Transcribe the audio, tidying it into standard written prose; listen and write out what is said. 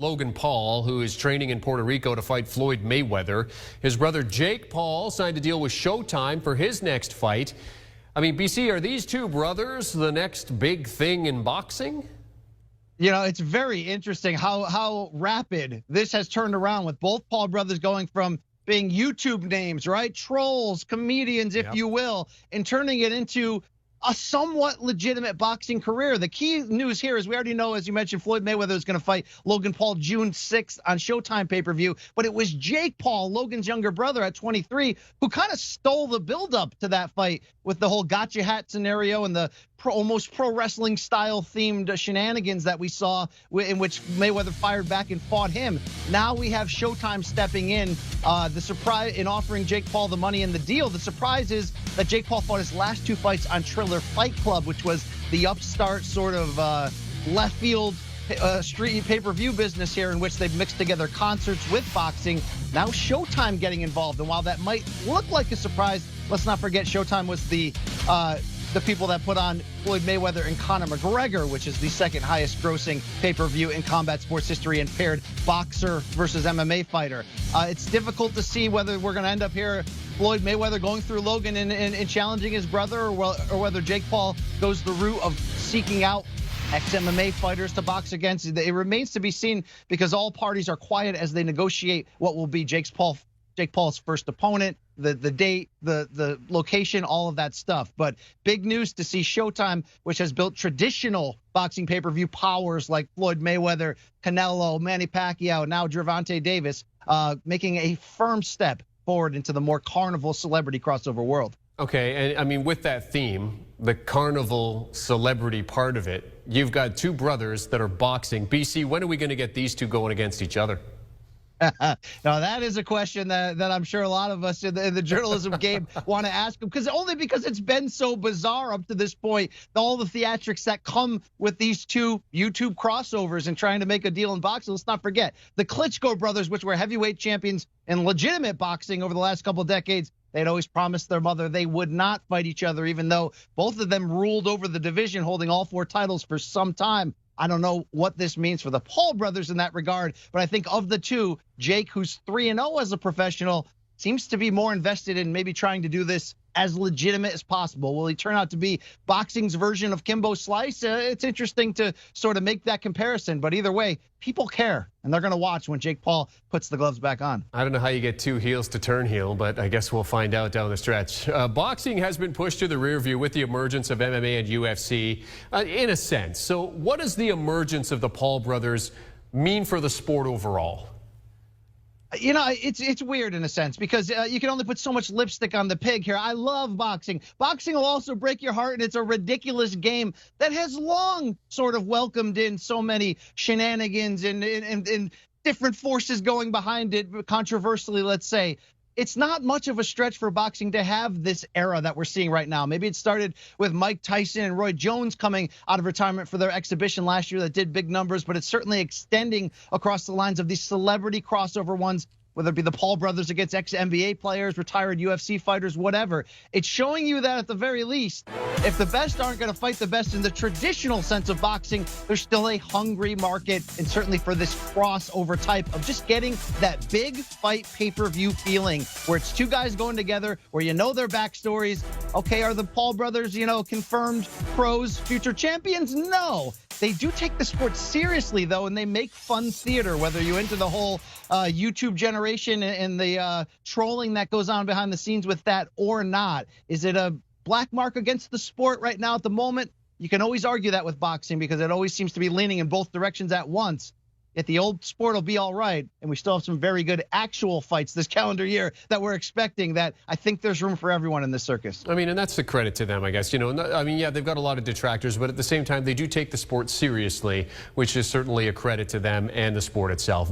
Logan Paul, who is training in Puerto Rico to fight Floyd Mayweather. His brother Jake Paul signed a deal with Showtime for his next fight. I mean, BC, are these two brothers the next big thing in boxing? You know, it's very interesting how rapid this has turned around with both Paul brothers going from being YouTube names, right? Trolls, comedians, if you will, and turning it into a somewhat legitimate boxing career. The key news here is we already know, as you mentioned, Floyd Mayweather is going to fight Logan Paul June 6th on Showtime pay-per-view. But it was Jake Paul, Logan's younger brother at 23, who kind of stole the buildup to that fight with the whole gotcha hat scenario and the almost pro wrestling style themed shenanigans that we saw in which Mayweather fired back and fought him. Now we have Showtime stepping in. The surprise in offering Jake Paul the money in the deal. The surprise is that Jake Paul fought his last two fights on Triller Fight Club, which was the upstart sort of left field street pay-per-view business here, in which they've mixed together concerts with boxing. Now Showtime getting involved, and while that might look like a surprise, let's not forget Showtime was the people that put on Floyd Mayweather and Conor McGregor, which is the second highest grossing pay-per-view in combat sports history, and paired boxer versus MMA fighter. It's difficult to see whether we're going to end up here Floyd Mayweather going through Logan and challenging his brother, or whether Jake Paul goes the route of seeking out ex-MMA fighters to box against. It remains to be seen, because all parties are quiet as they negotiate what will be Jake Paul's first opponent, the date, the location, all of that stuff. But big news to see Showtime, which has built traditional boxing pay-per-view powers like Floyd Mayweather, Canelo, Manny Pacquiao, now Gervonta Davis, making a firm step forward into the more carnival celebrity crossover world. Okay, and I mean, with that theme, the carnival celebrity part of it, you've got two brothers that are boxing. BC, when are we going to get these two going against each other? Now, that is a question that I'm sure a lot of us in the journalism game want to ask him, because it's been so bizarre up to this point, all the theatrics that come with these two YouTube crossovers and trying to make a deal in boxing. Let's not forget the Klitschko brothers, which were heavyweight champions in legitimate boxing over the last couple of decades. They'd always promised their mother they would not fight each other, even though both of them ruled over the division, holding all four titles for some time. I don't know what this means for the Paul brothers in that regard, but I think of the two, Jake, who's 3-0 as a professional, seems to be more invested in maybe trying to do this as legitimate as possible. Will he turn out to be boxing's version of Kimbo Slice? It's interesting to sort of make that comparison, but either way, people care, and they're going to watch when Jake Paul puts the gloves back on. I don't know how you get two heels to turn heel, but I guess we'll find out down the stretch. Boxing has been pushed to the rear view with the emergence of MMA and UFC, in a sense. So what does the emergence of the Paul brothers mean for the sport overall? You know, it's weird in a sense, because you can only put so much lipstick on the pig here. I love boxing. Boxing will also break your heart, and it's a ridiculous game that has long sort of welcomed in so many shenanigans and different forces going behind it, controversially, let's say. It's not much of a stretch for boxing to have this era that we're seeing right now. Maybe it started with Mike Tyson and Roy Jones coming out of retirement for their exhibition last year that did big numbers, but it's certainly extending across the lines of these celebrity crossover ones, whether it be the Paul brothers against ex-NBA players, retired UFC fighters, whatever. It's showing you that at the very least, if the best aren't going to fight the best in the traditional sense of boxing, there's still a hungry market, and certainly for this crossover type of just getting that big fight pay-per-view feeling where it's two guys going together, where you know their backstories. Okay, are the Paul brothers, confirmed pros, future champions? No. They do take the sport seriously, though, and they make fun theater, whether you're into the whole YouTube generation and the trolling that goes on behind the scenes with that or not. Is it a black mark against the sport right now at the moment? You can always argue that with boxing, because it always seems to be leaning in both directions at once. Yet the old sport will be all right, and we still have some very good actual fights this calendar year that we're expecting, that I think there's room for everyone in this circus. I mean, and that's the credit to them, I guess. I mean, yeah, they've got a lot of detractors, but at the same time, they do take the sport seriously, which is certainly a credit to them and the sport itself.